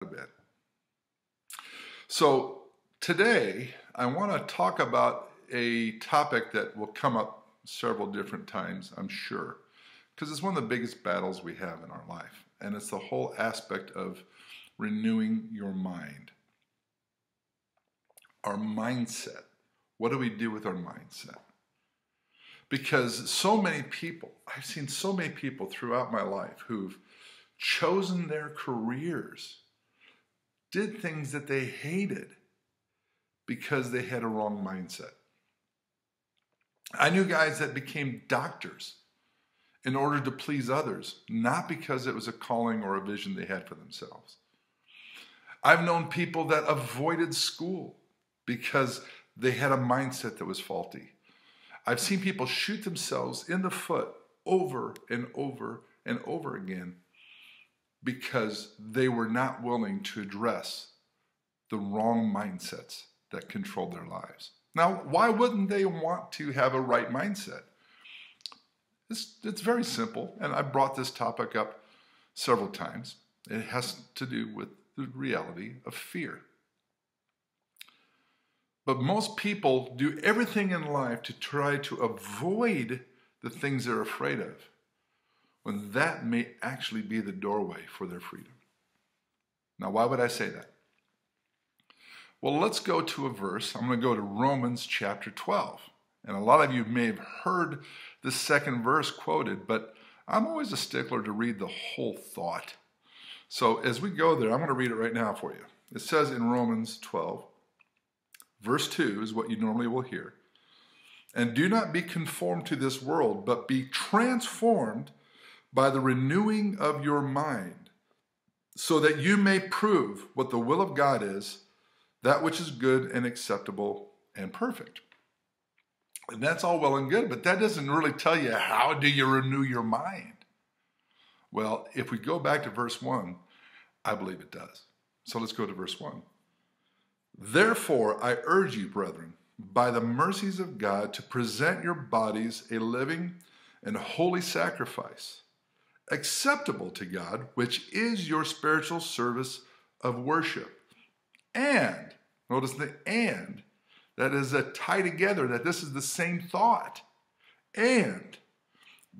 a bit. So today I want to talk about a topic that will come up several different times, I'm sure, because it's one of the biggest battles we have in our life, and it's the whole aspect of renewing your mind. Our mindset. What do we do with our mindset? Because so many people, I've seen so many people throughout my life who've chosen their careers, did things that they hated because they had a wrong mindset. I knew guys that became doctors in order to please others, not because it was a calling or a vision they had for themselves. I've known people that avoided school because they had a mindset that was faulty. I've seen people shoot themselves in the foot over and over and over again because they were not willing to address the wrong mindsets that controlled their lives. Now, why wouldn't they want to have a right mindset? It's very simple, and I brought this topic up several times. It has to do with the reality of fear. But most people do everything in life to try to avoid the things they're afraid of, when that may actually be the doorway for their freedom. Now, why would I say that? Well, let's go to a verse. I'm going to go to Romans chapter 12. And a lot of you may have heard the second verse quoted, but I'm always a stickler to read the whole thought. So as we go there, I'm going to read it right now for you. It says in Romans 12, verse 2 is what you normally will hear. And do not be conformed to this world, but be transformed by the renewing of your mind, so that you may prove what the will of God is, that which is good and acceptable and perfect. And that's all well and good, but that doesn't really tell you how do you renew your mind. Well, if we go back to verse 1, I believe it does. So let's go to verse 1. Therefore, I urge you, brethren, by the mercies of God, to present your bodies a living and holy sacrifice, acceptable to God, which is your spiritual service of worship. And, notice the and, that is a tie together, that this is the same thought. And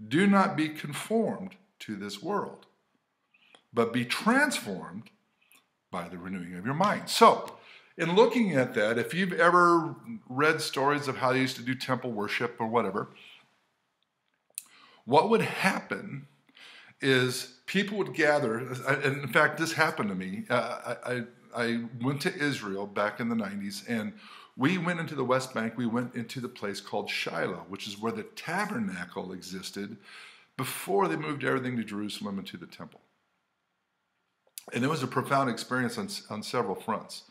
do not be conformed to this world, but be transformed by the renewing of your mind. So, in looking at that, if you've ever read stories of how they used to do temple worship or whatever, what would happen is people would gather, and in fact, this happened to me. I went to Israel back in the 90s, and we went into the West Bank. We went into the place called Shiloh, which is where the tabernacle existed before they moved everything to Jerusalem and to the temple. And it was a profound experience on several fronts.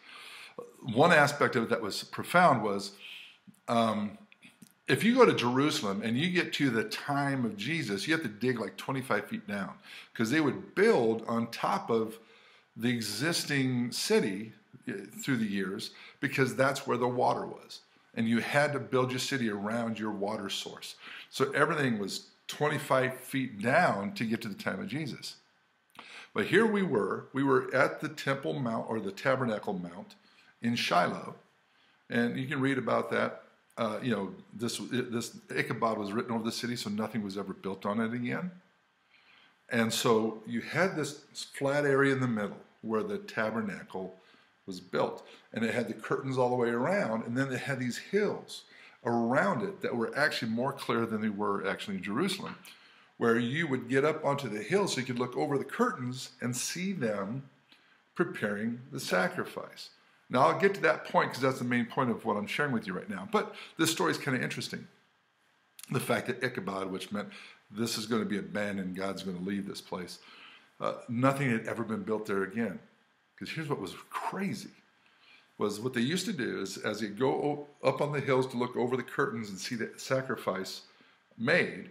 One aspect of it that was profound was, if you go to Jerusalem and you get to the time of Jesus, you have to dig like 25 feet down, because they would build on top of the existing city through the years, because that's where the water was. And you had to build your city around your water source. So everything was 25 feet down to get to the time of Jesus. But here we were at the Temple Mount, or the Tabernacle Mount in Shiloh. And you can read about that. This Ichabod was written over the city, so nothing was ever built on it again. And so you had this flat area in the middle where the tabernacle was built. And it had the curtains all the way around, and then it had these hills around it that were actually more clear than they were actually in Jerusalem, where you would get up onto the hill so you could look over the curtains and see them preparing the sacrifice. Now, I'll get to that point because that's the main point of what I'm sharing with you right now. But this story is kind of interesting. The fact that Ichabod, which meant this is going to be abandoned, God's going to leave this place, nothing had ever been built there again. Because here's what was crazy, was what they used to do is, as they go up on the hills to look over the curtains and see the sacrifice made,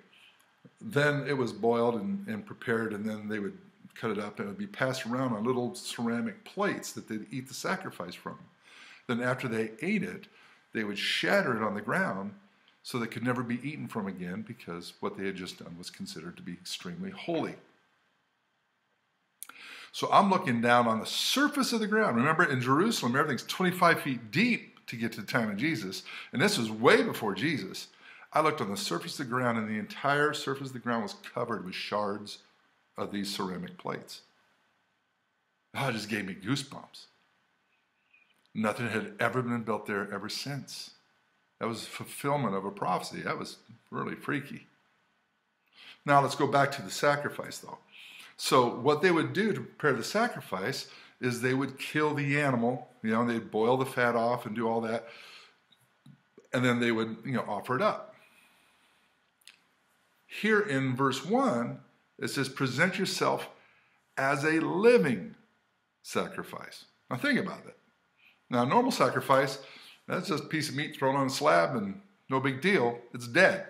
then it was boiled and prepared, and then they would cut it up, and it would be passed around on little ceramic plates that they'd eat the sacrifice from. Then after they ate it, they would shatter it on the ground so that it could never be eaten from again, because what they had just done was considered to be extremely holy. So I'm looking down on the surface of the ground. Remember, in Jerusalem, everything's 25 feet deep to get to the time of Jesus. And this was way before Jesus. I looked on the surface of the ground, and the entire surface of the ground was covered with shards of these ceramic plates. Oh, it just gave me goosebumps. Nothing had ever been built there ever since. That was fulfillment of a prophecy. That was really freaky. Now let's go back to the sacrifice, though. So what they would do to prepare the sacrifice is they would kill the animal. They'd boil the fat off and do all that. And then they would, offer it up. Here in verse 1, it says, present yourself as a living sacrifice. Now think about it. Now, a normal sacrifice, that's just a piece of meat thrown on a slab and no big deal. It's dead.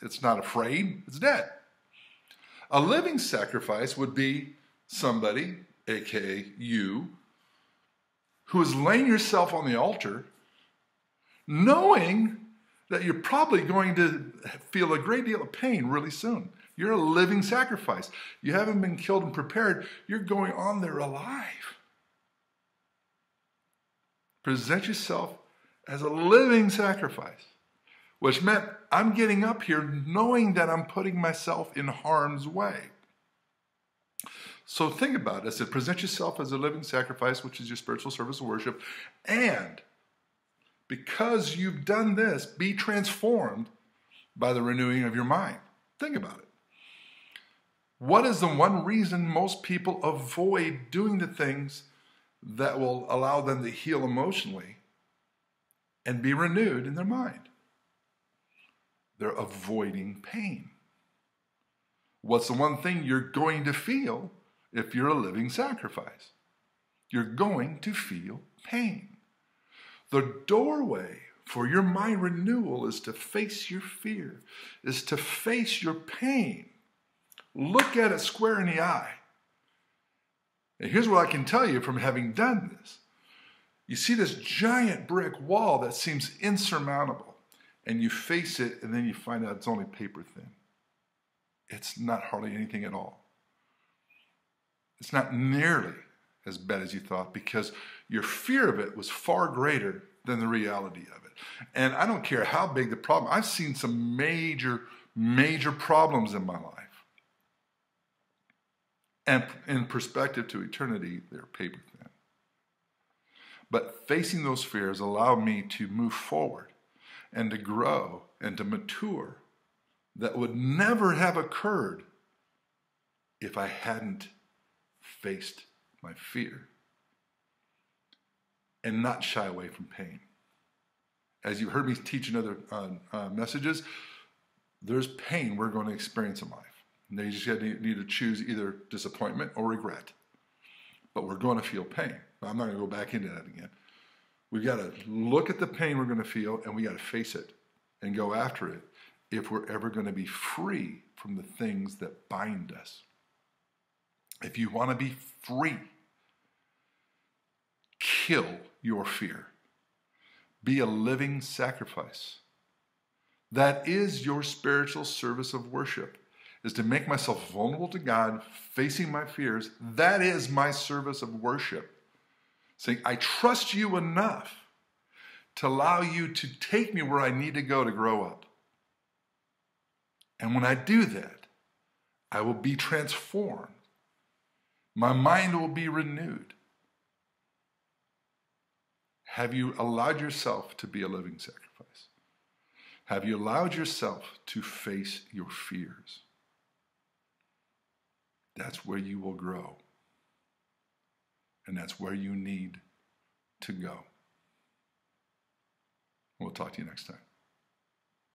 It's not afraid. It's dead. A living sacrifice would be somebody, aka you, who is laying yourself on the altar, knowing that you're probably going to feel a great deal of pain really soon. You're a living sacrifice. You haven't been killed and prepared. You're going on there alive. Present yourself as a living sacrifice, which meant I'm getting up here knowing that I'm putting myself in harm's way. So think about it. I said, present yourself as a living sacrifice, which is your spiritual service of worship. And because you've done this, be transformed by the renewing of your mind. Think about it. What is the one reason most people avoid doing the things that will allow them to heal emotionally and be renewed in their mind? They're avoiding pain. What's the one thing you're going to feel if you're a living sacrifice? You're going to feel pain. The doorway for your mind renewal is to face your fear, is to face your pain. Look at it square in the eye. And here's what I can tell you from having done this. You see this giant brick wall that seems insurmountable, and you face it, and then you find out it's only paper thin. It's not hardly anything at all. It's not nearly as bad as you thought, because your fear of it was far greater than the reality of it. And I don't care how big the problem. I've seen some major problems in my life. And in perspective to eternity, they're paper thin. But facing those fears allowed me to move forward and to grow and to mature that would never have occurred if I hadn't faced my fear and not shy away from pain. As you heard me teach in other messages, there's pain we're going to experience in life. And you just need to choose either disappointment or regret. But we're going to feel pain. I'm not going to go back into that again. We've got to look at the pain we're going to feel, and we got to face it and go after it if we're ever going to be free from the things that bind us. If you want to be free, kill your fear. Be a living sacrifice. That is your spiritual service of worship, is to make myself vulnerable to God, facing my fears. That is my service of worship. Saying, I trust you enough to allow you to take me where I need to go to grow up. And when I do that, I will be transformed. My mind will be renewed. Have you allowed yourself to be a living sacrifice? Have you allowed yourself to face your fears? That's where you will grow. And that's where you need to go. We'll talk to you next time.